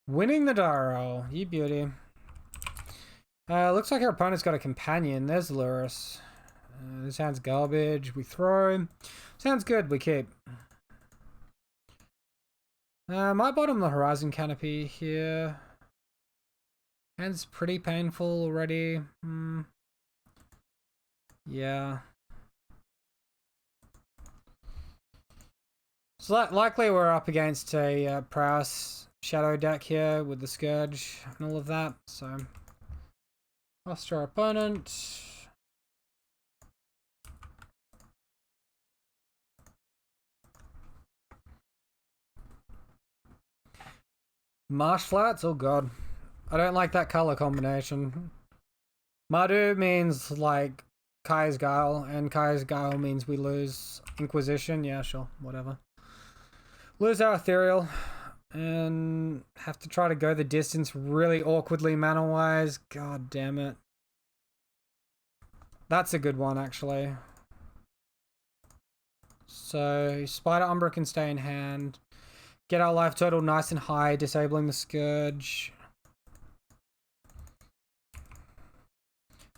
Winning the die roll. You beauty. Looks like our opponent's got a companion. There's Luris. This hand's garbage. We throw. Sounds good. We keep. Might bottom the Horizon Canopy here. Hand's pretty painful already. Yeah. So likely we're up against a Prowess Shadow deck here with the Scourge and all of that. So, lost our opponent. Marsh Flats? Oh god. I don't like that color combination. Mardu means like Kai's Guile, and Kai's Guile means we lose Inquisition. Yeah, sure, whatever. Lose our Ethereal, and have to try to go the distance really awkwardly mana-wise. God damn it. That's a good one, actually. So, Spider Umbra can stay in hand. Get our life total nice and high, disabling the Scourge.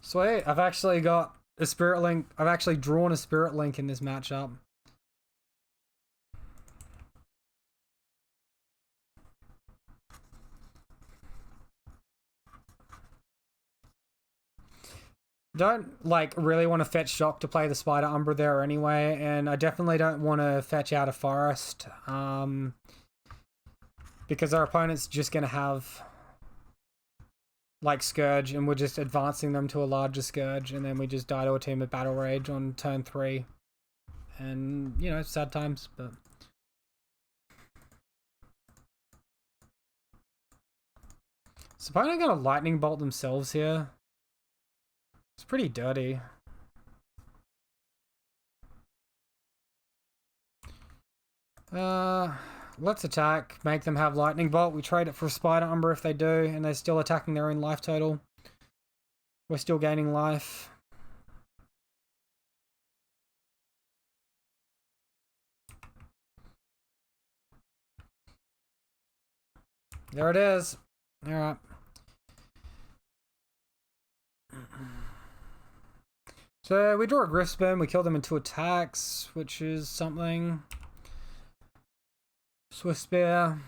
Sweet, I've actually got a Spirit Link. I've actually drawn a Spirit Link in this matchup. Don't like really want to fetch Shock to play the Spider Umbra there anyway, and I definitely don't want to fetch out a Forest, because our opponent's just going to have like Scourge, and we're just advancing them to a larger Scourge, and then we just die to a team of Battle Rage on turn 3. And, you know, sad times, but... Is the opponent going to Lightning Bolt themselves here? It's pretty dirty. Let's attack, make them have Lightning Bolt. We trade it for Spider Umbra if they do, and they're still attacking their own life total. We're still gaining life. There it is. Alright. So we draw a Griffspan, we kill them in 2 attacks, which is something. Swift Spear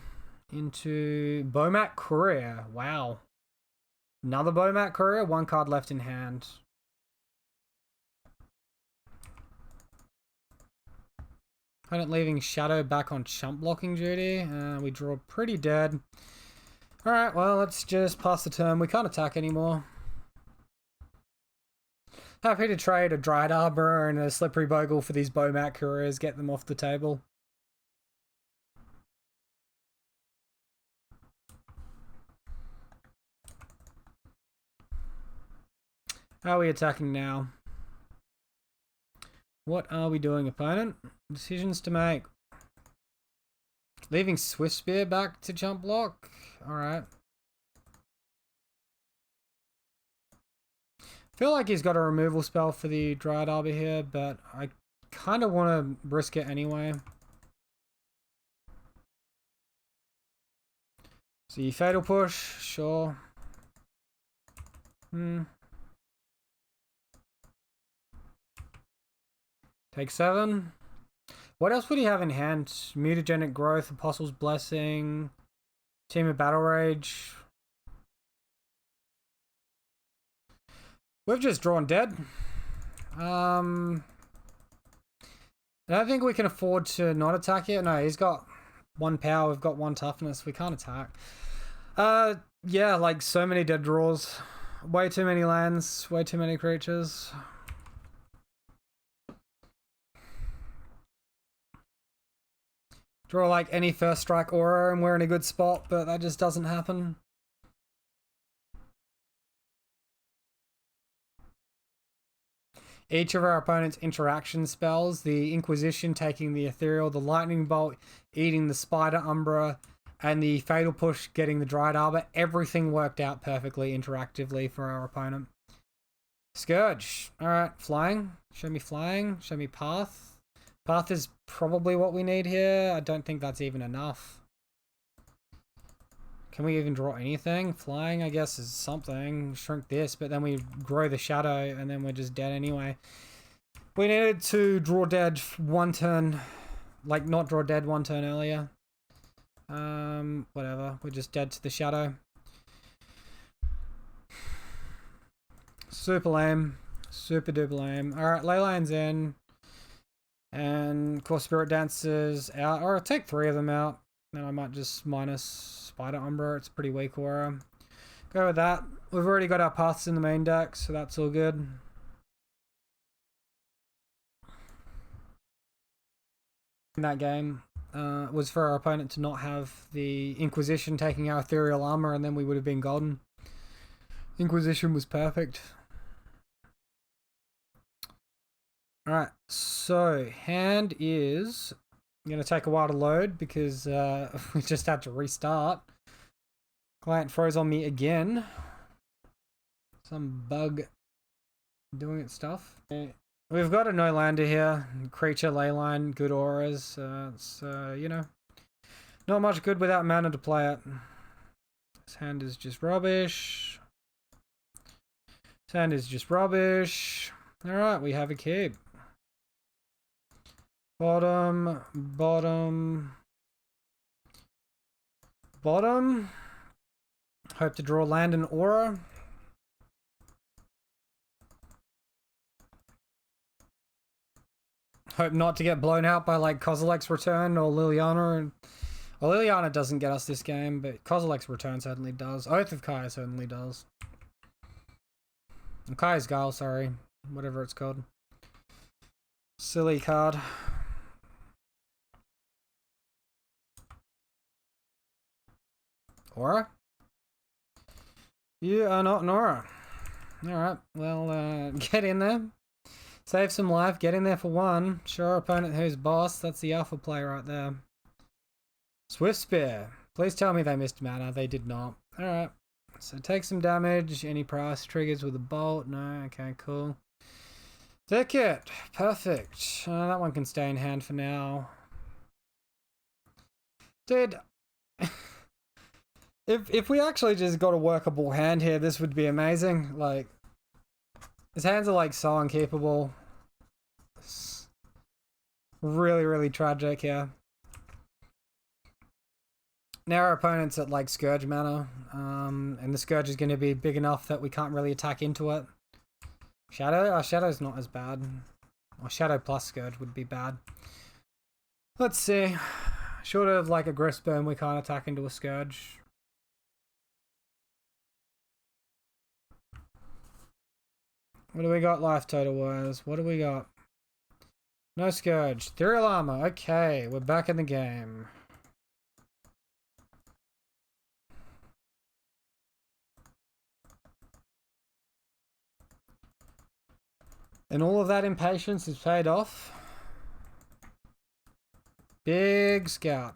into Bomat Courier. Wow. Another Bomat Courier, 1 card left in hand. Opponent leaving Shadow back on chump blocking duty. We draw pretty dead. Alright, well, let's just pass the turn. We can't attack anymore. Happy to trade a Dried Arbor and a Slippery Bogle for these Bomat Couriers, get them off the table. How are we attacking now? What are we doing, opponent? Decisions to make. Leaving Swift Spear back to jump block? Alright. Feel like he's got a removal spell for the Dryad Arbor here, but I kind of want to risk it anyway. So you Fatal Push, sure. Take 7. What else would he have in hand? Mutagenic Growth, Apostle's Blessing, Team of Battle Rage. We've just drawn dead. I don't think we can afford to not attack it. No, he's got 1 power, we've got 1 toughness. We can't attack. Yeah, like so many dead draws. Way too many lands, way too many creatures. Draw like any first strike aura and we're in a good spot, but that just doesn't happen. Each of our opponent's interaction spells, the Inquisition taking the Ethereal, the Lightning Bolt eating the Spider Umbra, and the Fatal Push getting the Dried Arbor, everything worked out perfectly interactively for our opponent. Scourge. Alright, flying. Show me flying. Show me path. Path is probably what we need here. I don't think that's even enough. Can we even draw anything? Flying, I guess, is something. Shrink this, but then we grow the shadow, and then we're just dead anyway. We needed to draw dead one turn. Like, not draw dead one turn earlier. Whatever. We're just dead to the shadow. Super lame. Super duper lame. Alright, Leyline's in. And Core Spirit Dancer's out. Or I'll take 3 of them out. Then I might just minus Spider Umbra. It's a pretty weak aura. Go with that. We've already got our paths in the main deck, so that's all good. In that game was for our opponent to not have the Inquisition taking our ethereal armor, and then we would have been golden. Inquisition was perfect. Alright, so hand is going to take a while to load because we just had to restart. Client froze on me again. Some bug doing its stuff. We've got a no lander here. Creature, leyline, good auras. It's, you know, not much good without mana to play it. This hand is just rubbish. This hand is just rubbish. Alright, we have a keep. Bottom, bottom, bottom. Hope to draw land and aura. Hope not to get blown out by like Kozilek's Return or Liliana. Well, Liliana doesn't get us this game, but Kozilek's Return certainly does. Oath of Kai certainly does. Kai's Guile, sorry. Whatever it's called. Silly card. Aura? You are not Nora. Alright, well, get in there. Save some life, get in there for one. Show our opponent who's boss. That's the alpha play right there. Swift Spear. Please tell me they missed mana. They did not. Alright. So take some damage. Any Prowess triggers with a bolt? No. Okay, cool. Thicket. Perfect. That one can stay in hand for now. Dude. If we actually just got a workable hand here, this would be amazing. Like, his hands are like so unkeepable. It's really, really tragic here. Now our opponent's at like Scourge mana, and the Scourge is going to be big enough that we can't really attack into it. Shadow? Our Shadow's not as bad. Or Shadow plus Scourge would be bad. Let's see. Short of like a Gristburn, we can't attack into a Scourge. What do we got life total wise? What do we got? No Scourge. Ethereal Armor. Okay, we're back in the game. And all of that impatience is paid off. Big Scout.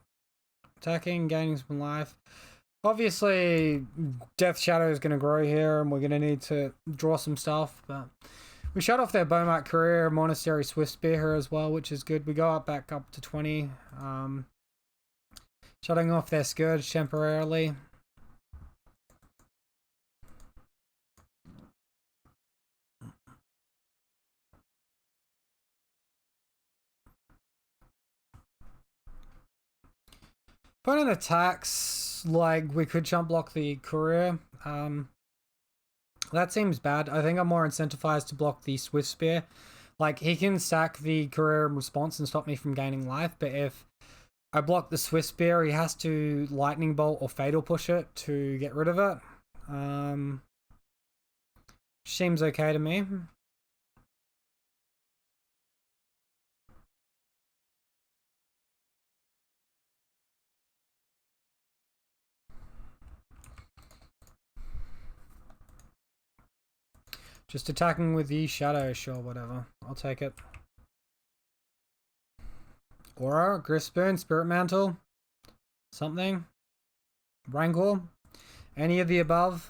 Attacking, gaining some life. Obviously, Death Shadow is going to grow here, and we're going to need to draw some stuff. But we shut off their Bowmark Career, Monastery Swift Spear here as well, which is good. We go back up to 20. Shutting off their Scourge temporarily. Opponent attacks, like, we could jump block the Courier. That seems bad. I think I'm more incentivized to block the Swift Spear. Like, he can sack the Courier in response and stop me from gaining life, but if I block the Swift Spear, he has to Lightning Bolt or Fatal Push it to get rid of it. Seems okay to me. Just attacking with the Shadow, sure, whatever. I'll take it. Aura, Gristburn, Spirit Mantle, something. Rancor, any of the above.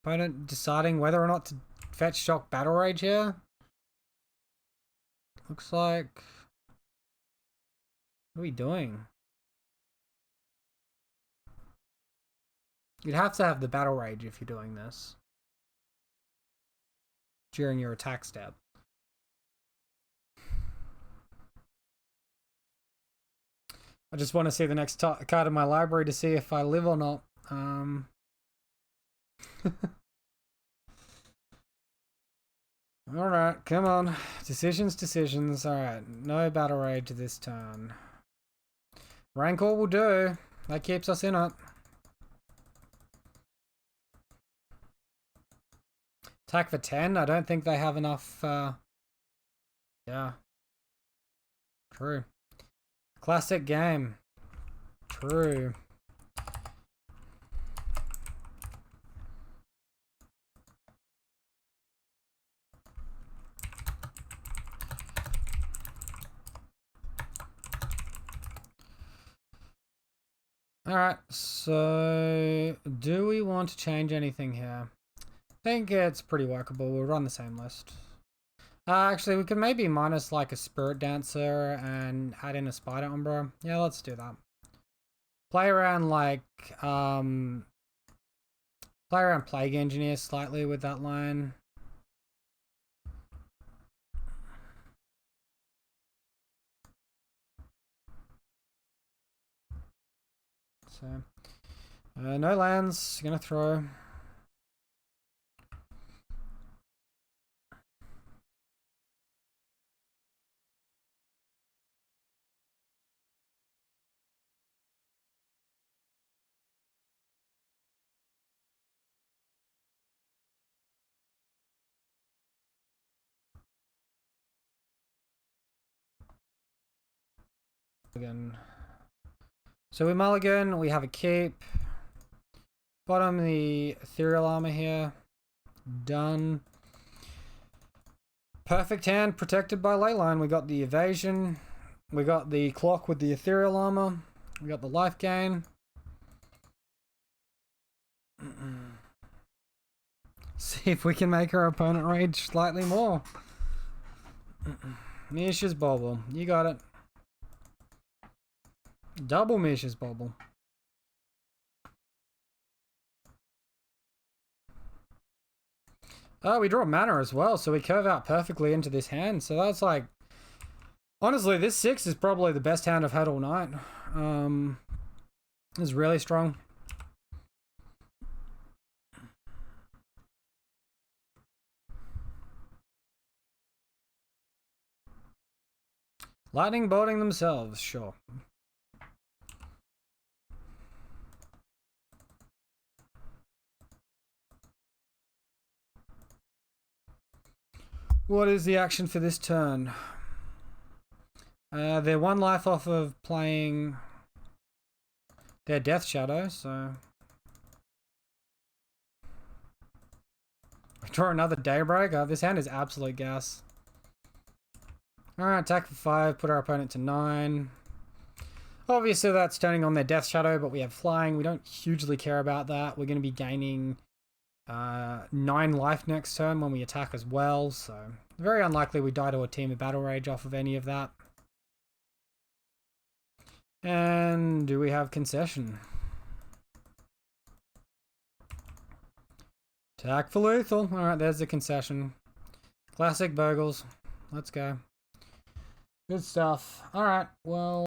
Opponent deciding whether or not to fetch Shock Battle Rage here. Looks like What are we doing? You'd have to have the battle rage if you're doing this during your attack step. I just want to see the next card in my library to see if I live or not. Alright, come on. Decisions. Alright, no battle rage this turn. Rancor will do. That keeps us in it. Attack for 10. I don't think they have enough. Yeah. True. Classic game. True. Alright, so do we want to change anything here? I think it's pretty workable. We'll run the same list. Actually, we could maybe minus like a Spirit Dancer and add in a Spider Umbra. Yeah, let's do that. Play around like, play around Plague Engineer slightly with that line. So, no lands, gonna throw. Again. So we mulligan, we have a keep. Bottom the ethereal armor here. Done. Perfect hand protected by leyline. We got the evasion. We got the clock with the ethereal armor. We got the life gain. See if we can make our opponent rage slightly more. Mish's Bobble. You got it. Double Mish's Bobble. Oh, we draw mana as well, so we curve out perfectly into this hand. So that's like... Honestly, this 6 is probably the best hand I've had all night. It's really strong. Lightning bolting themselves, sure. What is the action for this turn? They're 1 life off of playing their Death Shadow, so... Draw another Daybreak. This hand is absolute gas. Alright, attack for 5, put our opponent to 9. Obviously that's turning on their Death Shadow, but we have flying. We don't hugely care about that. We're going to be gaining 9 life next turn when we attack as well, so very unlikely we die to a team of Battle Rage off of any of that. And do we have concession? Attack for lethal. Alright, there's the concession. Classic Bogles. Let's go. Good stuff. Alright, well...